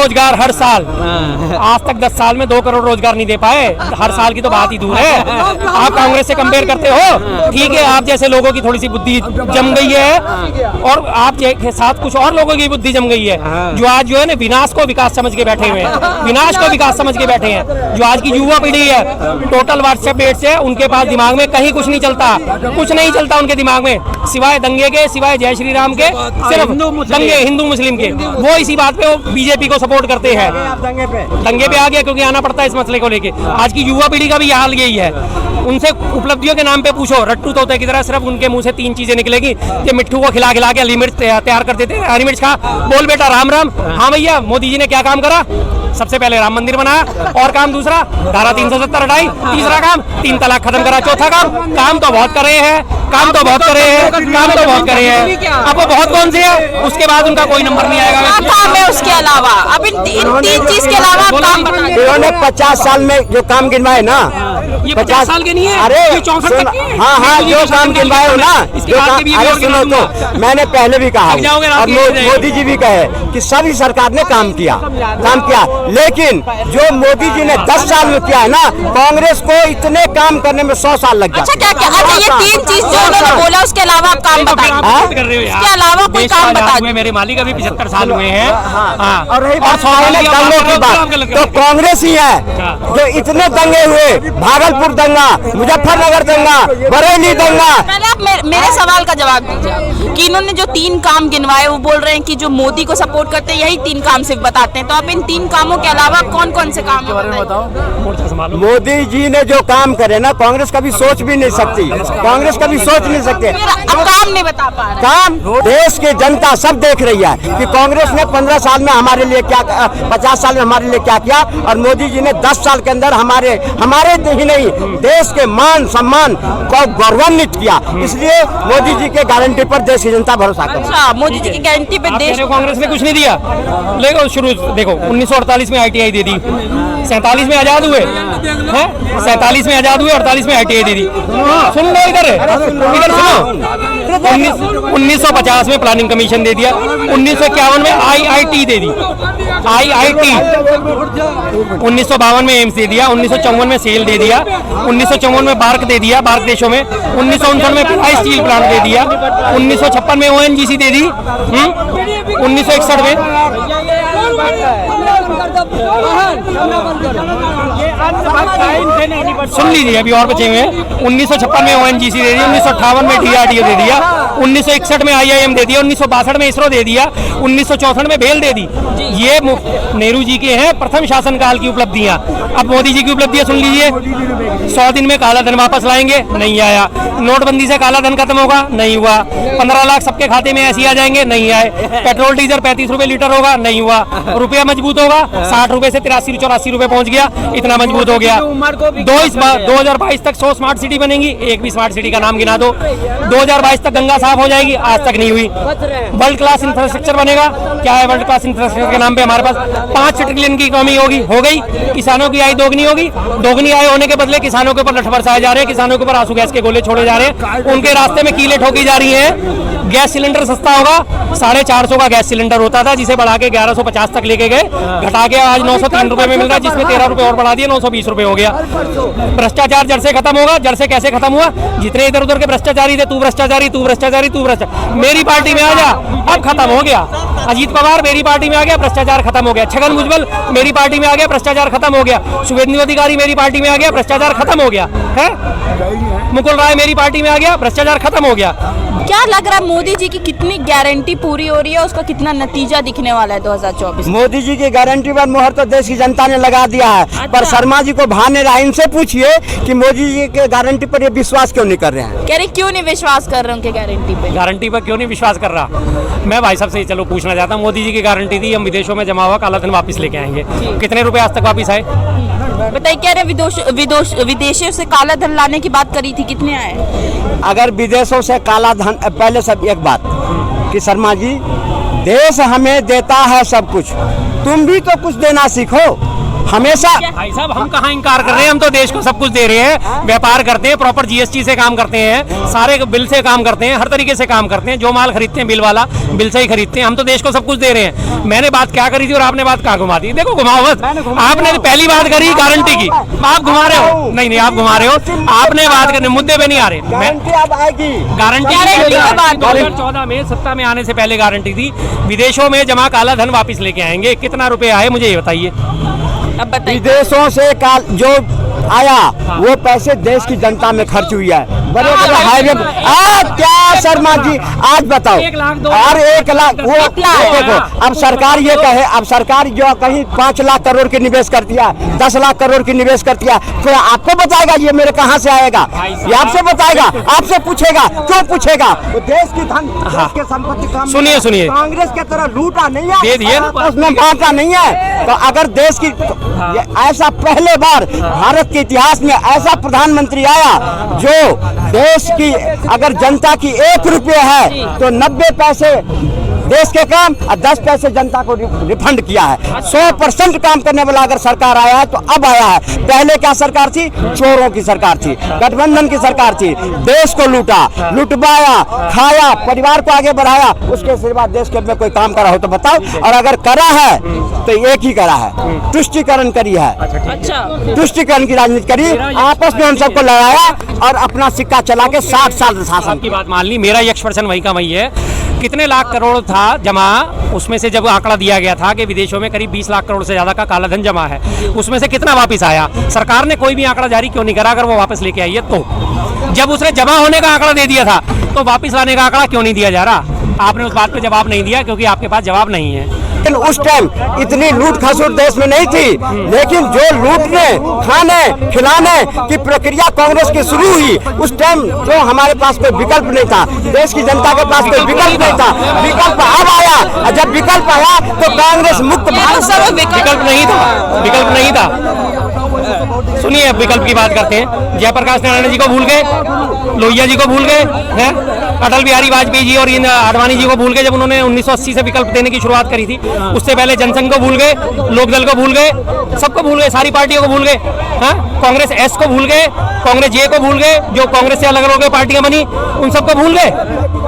रोजगार हर साल, आज तक 10 साल में 2 करोड़ रोजगार नहीं दे पाए, हर साल की तो बात ही दूर है। आप कांग्रेस से कंपेयर करते हो, ठीक है, आप जैसे लोगों की थोड़ी सी बुद्धि जम गई है और आप के साथ कुछ और लोगों की बुद्धि जम गई है, जो आज जो है ना विनाश को विकास समझ के बैठे हुए हैं, विनाश को विकास समझ के बैठे हैं। जो आज की युवा पीढ़ी है, टोटल व्हाट्सएप बेट से उनके पास दिमाग में कहीं कुछ नहीं चलता, कुछ नहीं चलता उनके दिमाग में सिवाय दंगे के, सिवाय जय श्री राम के, सिर्फ दंगे हिंदू मुस्लिम के। वो इसी बात पे वो बीजेपी को सपोर्ट करते हैं। दंगे पे आ गया क्योंकि आना पड़ता है इस मसले को लेके। आज की युवा पीढ़ी का भी हाल यही है। उनसे उपलब्धियों के नाम पे पूछो, रट्टू तोते की तरह सिर्फ उनके मुंह से 3 चीजें निकलेगी कि मिट्टू को खिला खिला के हरी मिर्च तैयार कर देते हैं। हरी मिर्च खा, बोल बेटा राम राम। हाँ भैया, मोदी जी ने क्या काम करा? सबसे पहले राम मंदिर बनाया, और काम दूसरा धारा 370 हटाई, तीसरा काम 3 तलाक खत्म करा, चौथा काम तो बहुत कर रहे हैं, काम तो बहुत कर रहे हैं, काम तो बहुत कर रहे हैं। अब वो बहुत कौन से है, उसके बाद उनका कोई नंबर नहीं आएगा। काम है उसके अलावा, अब इन 3 चीज के अलावा काम इन्होंने 50 साल में जो काम गिनवाए ना, ये 50 साल के नहीं है, अरे 64 तक के। हाँ, जो काम गिनवाए हो ना, अरे सुनो तो मैंने पहले भी कहा और मोदी जी भी कहे कि सभी सरकार ने काम किया, लेकिन जो मोदी जी ने 10 साल में किया है ना, कांग्रेस को इतने काम करने में 100 साल लग जाते। अच्छा, क्या ये 3 चीज जो उन्होंने बोला उसके अलावा आप काम बताइए, इसके अलावा कोई काम बताइए। मेरे मालिक अभी 75 साल हुए हैं। और रही बात दंगों की बात, तो कांग्रेस ही है जो इतने दंगे हुए, भागलपुर दंगा, मुजफ्फरनगर दंगा, बरेली दंगा। पहले आप मेरे सवाल का जवाब दीजिए कि इन्होंने जो 3 काम गिनवाए, वो बोल रहे हैं कि जो मोदी को सपोर्ट करते हैं यही 3 काम सिर्फ बताते हैं, तो आप इन 3 कामों के अलावा कौन कौन से काम मोदी जी ने जो काम करे ना, कांग्रेस कभी सोच भी नहीं सकती, कांग्रेस कभी सोच नहीं सकते। अब काम नहीं बता पा रहे। काम देश की जनता सब देख रही है कि कांग्रेस ने 15 साल में हमारे लिए क्या, 50 साल में हमारे लिए क्या किया, और मोदी जी ने 10 साल के अंदर हमारे ही नहीं देश के मान सम्मान को गौरवान्वित किया। इसलिए मोदी जी के गारंटी पर देश की जनता भरोसा करे। अच्छा, मोदी जी की गारंटी पे देश, कांग्रेस ने कुछ नहीं दिया। लेकिन शुरू देखो 1948 में ITI दे दी, 47 में आजाद हुए हैं, 47 में आजाद हुए, 48 में ITI दे दी। सुन लो इधर सुनो, 1950 में प्लानिंग कमीशन दे दिया, 1951 में IIT दे दी, IIT 1952 में एम्स दे दिया, 1954 में सेल दे दिया, 1954 में बार्क दे दिया बार्क देशों में, 1959 में भिलाई स्टील प्लांट दे दिया, 1956 में ONGC दे दी, 1961 में सुन लीजिए अभी और बचे हुए हैं। 1956 में ONGC दे दी, 1958 में DRDO दे दिया, 1961 में IIM दे दिया, 1962 में इसरो दे दिया, 1964 में भेल दे दी। ये नेहरू जी के हैं प्रथम शासनकाल की उपलब्धियां। अब मोदी जी की उपलब्धियां सुन लीजिए। 100 दिन में काला धन वापस लाएंगे, नहीं आया। नोटबंदी से काला धन खत्म होगा, नहीं हुआ। 15 लाख सबके खाते में ऐसे आ जाएंगे, नहीं आए। पेट्रोल डीजल 35 रुपए लीटर होगा, नहीं हुआ। रुपया मजबूत होगा, 60 रुपए से 83-84 रुपए पहुंच गया, इतना मजबूत हो गया। 2022 तक 100 स्मार्ट सिटी बनेंगी, एक भी स्मार्ट सिटी का नाम गिना दो। 2022 तक गंगा साफ हो जाएगी, आज तक नहीं हुई। वर्ल्ड क्लास इंफ्रास्ट्रक्चर बनेगा, क्या है वर्ल्ड क्लास इंफ्रास्ट्रक्चर के नाम पे हमारे पास 5 ट्रिलियन की इकोनॉमी होगी, हो गई। किसानों की आय दोगुनी होगी, दोगुनी आय होने के बदले किसानों के ऊपर लठ बरसाए जा रहे हैं, किसानों के ऊपर आंसू गैस के गोले छोड़े जा रहे हैं, उनके रास्ते में कीलें ठोकी जा रही हैं। गैस सिलेंडर सस्ता होगा, 450 का गैस सिलेंडर होता था, जिसे बढ़ा के 1150 तक लेके गए, घटा के आज 903 रुपए में मिल रहा है, जिसमें 13 रुपए और बढ़ा दिए, 920 रुपए हो गया। भ्रष्टाचार जड़ से खत्म होगा। जड़ से कैसे खत्म हुआ? जितने इधर उधर के भ्रष्टाचारी थे, तू भ्रष्टाचारी, तू भ्रष्टाचारी, तू भ्रष्टाचारी, मेरी पार्टी में आ जा, अब खत्म हो गया। अजीत पवार मेरी पार्टी में आ गया, भ्रष्टाचार खत्म हो गया। छगन भुजबल मेरी पार्टी में आ गया, भ्रष्टाचार खत्म हो गया। शुभेंदु अधिकारी मेरी पार्टी में आ गया, भ्रष्टाचार खत्म हो गया है। मुकुल राय मेरी पार्टी में आ गया, भ्रष्टाचार खत्म हो गया। क्या लग रहा है मोदी जी की कितनी गारंटी पूरी हो रही है, उसका कितना नतीजा दिखने वाला है 2024? मोदी जी की गारंटी पर मोहर तो देश की जनता ने लगा दिया है। अच्छा। पर शर्मा जी को भाने रहा, इनसे पूछिए कि मोदी जी के गारंटी पर ये विश्वास क्यों नहीं कर रहे हैं। कह रहे क्यों नहीं विश्वास कर रहे उनके गारंटी पे? गारंटी पर क्यों नहीं विश्वास कर रहा? मैं भाई साहब से चलो पूछना चाहता हूँ, मोदी जी की गारंटी थी हम विदेशों में जमा हुआ काला धन वापस लेके आएंगे, कितने रुपए आज तक वापस आए बताइए? कह रहे विदेशों से काला धन लाने की बात करी थी, कितने आए? अगर विदेशों से काला धन, पहले सब एक बात कि शर्मा जी, देश हमें देता है सब कुछ, तुम भी तो कुछ देना सीखो। हमेशा भाई साहब हम कहाँ इंकार कर रहे हैं, हम तो देश को सब कुछ दे रहे हैं, व्यापार करते हैं, प्रॉपर जीएसटी से काम करते हैं, सारे बिल से काम करते हैं, हर तरीके से काम करते हैं, जो माल खरीदते हैं बिल वाला बिल से ही खरीदते हैं, हम तो देश को सब कुछ दे रहे हैं। मैंने बात क्या करी थी और आपने बात कहाँ घुमा दी? देखो घुमाओ मत, आपने तो पहली बात करी गारंटी की, आप घुमा रहे हो। नहीं आप घुमा रहे हो, आपने बात करने मुद्दे पे नहीं आ रहे। गारंटी अब आएगी, गारंटी 2014 में सत्ता में आने से पहले गारंटी थी, विदेशों में जमा काला धन वापस लेके आएंगे। कितना रुपए आए मुझे ये बताइए। अब बताइए। विदेशों से जो आया वो पैसे देश की जनता में खर्च हुई है। बड़े बड़े हाईवे क्या शर्मा जी आज बताओ, 1 लाख 2 और 1 लाख वो देखो, अब सरकार ये कहे, अब सरकार जो कहीं 5 लाख करोड़ की निवेश करती है, 10 लाख करोड़ की निवेश करती है, फिर आपको बताएगा ये मेरे कहाँ से आएगा? ये आपसे बताएगा, आपसे पूछेगा, क्यों पूछेगा? वो देश की धन, देश के संपत्ति का सुनिए कांग्रेस के तरह लूटा नहीं है, दे दिए ना, उसमें बांटा नहीं है। तो अगर देश की ऐसा पहले बार भारत के इतिहास में ऐसा प्रधानमंत्री आया जो देश की अगर जनता की 1 रुपये है तो 90 पैसे देश के काम और 10 पैसे जनता को रिफंड किया है। 100% काम करने वाला अगर सरकार आया है तो अब आया है। पहले क्या सरकार थी? चोरों की सरकार थी, गठबंधन की सरकार थी, देश को लूटा, लुटवाया, खाया, परिवार को आगे बढ़ाया, उसके सिवा देश के में कोई काम करा हो तो बताओ। और अगर करा है तो एक ही करा है, तुष्टीकरण करी है। अच्छा, तुष्टीकरण की राजनीति करी, आपस में हम सबको लड़ाया और अपना सिक्का चला के 60 साल शासन। आपकी बात मान ली, मेरा एक्सप्रेशन वही का वही है। कितने लाख करोड़ था जमा, उसमें से जब आंकड़ा दिया गया था कि विदेशों में करीब 20 लाख करोड़ से ज्यादा का काला धन जमा है, उसमें से कितना वापस आया? सरकार ने कोई भी आंकड़ा जारी क्यों नहीं करा? अगर वो वापस लेके आई है तो जब उसने जमा होने का आंकड़ा दे दिया था तो वापस लाने का आंकड़ा क्यों नहीं दिया जा रहा? आपने उस बात पे जवाब नहीं दिया क्योंकि आपके पास जवाब नहीं है। लेकिन उस टाइम इतनी लूट खसूट देश में नहीं थी, लेकिन जो लूटने, खाने, खिलाने की प्रक्रिया कांग्रेस की शुरू हुई, उस टाइम जो हमारे पास कोई विकल्प नहीं था, देश की जनता के पास कोई विकल्प नहीं था, विकल्प अब आया। और जब विकल्प आया तो कांग्रेस मुक्त भारत, विकल्प नहीं था, विकल्प नहीं था। सुनिए, विकल्प की बात करते हैं। जयप्रकाश नारायण जी को भूल गए, लोहिया जी को भूल गए हैं, अटल बिहारी वाजपेयी जी और आडवाणी जी को भूल गए जब उन्होंने 1980 से विकल्प देने की शुरुआत करी थी। उससे पहले जनसंघ को भूल गए, लोकदल को भूल गए, सबको भूल गए, सारी पार्टियों को भूल गए। हाँ, कांग्रेस एस को भूल गए, कांग्रेस जे को भूल गए, जो कांग्रेस से अलग अलग होकर पार्टियां बनी उन सबको भूल गए,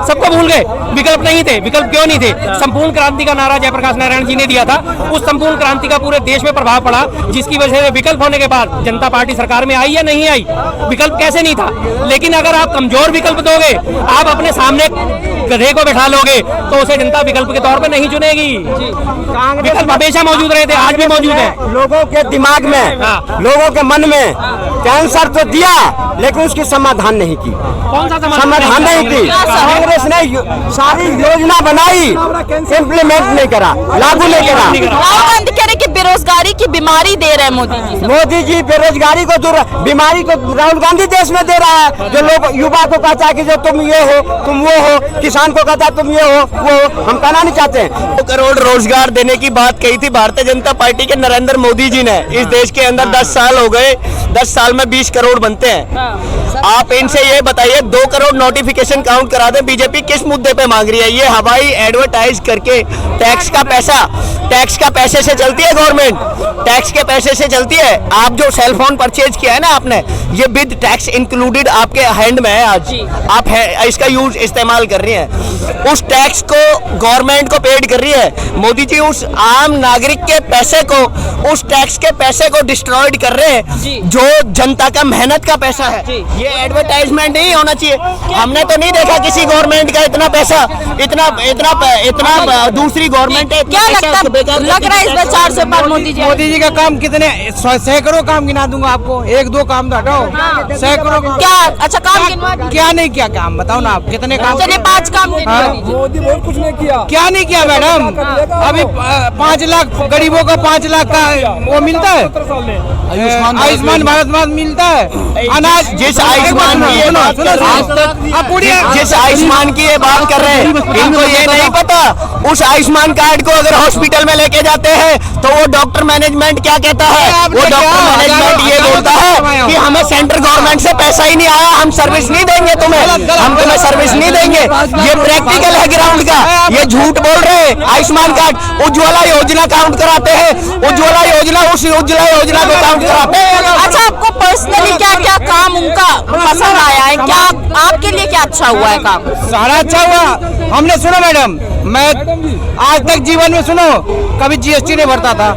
सबको भूल गए। विकल्प नहीं थे। विकल्प क्यों नहीं थे? संपूर्ण क्रांति का नारा जयप्रकाश नारायण जी ने दिया था, उस संपूर्ण क्रांति का पूरे देश में प्रभाव पड़ा, जिसकी वजह से विकल्प होने के बाद जनता पार्टी सरकार में आई या नहीं आई? विकल्प कैसे नहीं था? लेकिन अगर आप कमजोर विकल्प दोगे, आप अपने सामने गधे को बैठा लोगे तो उसे जनता विकल्प के तौर पे नहीं चुनेगी। विकल्प हमेशा मौजूद रहे थे, आज भी मौजूद है। लोगों के दिमाग में, लोगों के मन में कैंसर तो दिया लेकिन उसकी समाधान नहीं की। कौन सा समाधान नहीं की? कांग्रेस ने सारी योजना बनाई, इम्प्लीमेंट नहीं करा, लागू नहीं करा। राहुल गांधी कह रहे कि बेरोजगारी की बीमारी दे रहे हैं मोदी जी। मोदी जी बेरोजगारी को दूर, बीमारी को राहुल गांधी देश में दे रहा है। जो लोग युवा को कहता है कि जो तुम ये हो, तुम वो हो, किसान को कहता है तुम ये हो, वो हो, हम कहना नहीं चाहते। 2 करोड़ रोजगार देने की बात कही थी भारतीय जनता पार्टी के नरेंद्र मोदी जी ने। इस देश के अंदर 10 साल हो गए, 10 साल में 20 करोड़ बनते हैं। आप इनसे ये बताइए 2 करोड़ नोटिफिकेशन काउंट करा दें, बीजेपी किस मुद्दे पे मांग रही है? ये हवाई एडवर्टाइज करके टैक्स का पैसे से चलती है गवर्नमेंट, टैक्स के पैसे से चलती है। आप जो सेल फोन परचेज किया है ना आपने, ये विद टैक्स इंक्लूडेड आपके हैंड में है आज, आप इसका यूज इस्तेमाल कर रही हैं। उस टैक्स को गवर्नमेंट को पेड कर रही है। मोदी जी उस आम नागरिक के पैसे को, उस टैक्स के पैसे को डिस्ट्रॉयड कर रहे हैं जो जनता का मेहनत का पैसा है। ये एडवर्टाइजमेंट नहीं होना चाहिए। हमने तो नहीं देखा किसी गवर्नमेंट का इतना पैसा, इतना दूसरी गवर्नमेंट है। क्या लगता है, लग रहा है इस बार 400 पार मोदी जी का काम कितने सैकड़ों काम गिना दूंगा आपको, 1-2 काम तो हटाओ, सैकड़ों काम। क्या अच्छा काम गिनवा दीजिए। क्या नहीं किया काम बताओ ना आप, कितने काम? चलिए 5 काम गिनवा दीजिए। मोदी बहुत कुछ नहीं किया। क्या नहीं किया मैडम? अभी 5 लाख गरीबों को 5 लाख का वो मिलता है, आयुष्मान भारत मिलता है। अनाज जिस आयुष्मान की ये बात कर रहे हैं, इनको ये नहीं पता उस आयुष्मान कार्ड को अगर हॉस्पिटल में लेके जाते हैं तो वो डॉक्टर मैनेजमेंट क्या कहता है, वो डॉक्टर मैनेजमेंट ये बोलता है कि हमें सेंट्रल गवर्नमेंट से पैसा ही नहीं आया, हम सर्विस नहीं देंगे तुम्हें, हम तुम्हें सर्विस नहीं देंगे। ये प्रैक्टिकल है ग्राउंड का, ये झूठ बोल रहे हैं। आयुष्मान कार्ड उज्ज्वला योजना काउंट कराते हैं, उज्ज्वला योजना उस उज्ज्वला योजना को काउंट कराते हैं। अच्छा, आपको पर्सनली क्या क्या काम उनका पसंद आया है, क्या आपके लिए क्या अच्छा हुआ है काम? सारा अच्छा हुआ। हमने सुनो मैडम, मैं आज तक जीवन में सुनो कभी जीएसटी नहीं भरता था,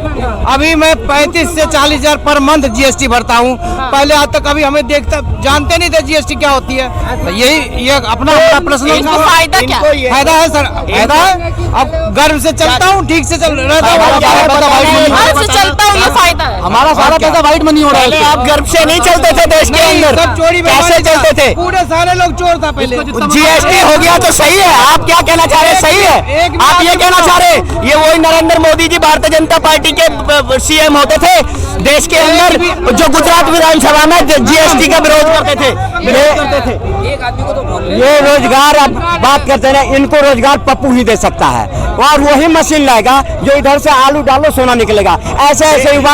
अभी मैं 35 से 40 हजार पर मंथ जीएसटी भरता हूँ। पहले आज तक अभी हमें जानते नहीं थे जीएसटी क्या होती है। तो यही ये अपना प्रश्न, इसमें फायदा क्या? फायदा है सर, फायदा है। अब गर्व से चलता हूँ, ठीक से चल रहता हूँ, घर से चलता हूँ, ये फायदा है। हमारा सारा पैसा वाइट मनी हो रहा पहले आप गर्व से नहीं चलते थे देश के अंदर, सब चोरी कैसे चलते थे? पूरे सारे लोग चोर था पहले। जीएसटी हो गया तो सही है, आप क्या कहना चाह रहे हैं? सही है, आप ये कहना चाह रहे हैं ये वही नरेंद्र मोदी जी भारतीय जनता पार्टी के सीएम होते थे देश के अंदर, जो गुजरात विधानसभा में जीएसटी का विरोध करते थे। ये रोजगार अब बात करते हैं, इनको रोजगार पप्पू ही दे सकता है, और वही मशीन लाएगा जो इधर से आलू डालो सोना निकलेगा। ऐसे ऐसे युवा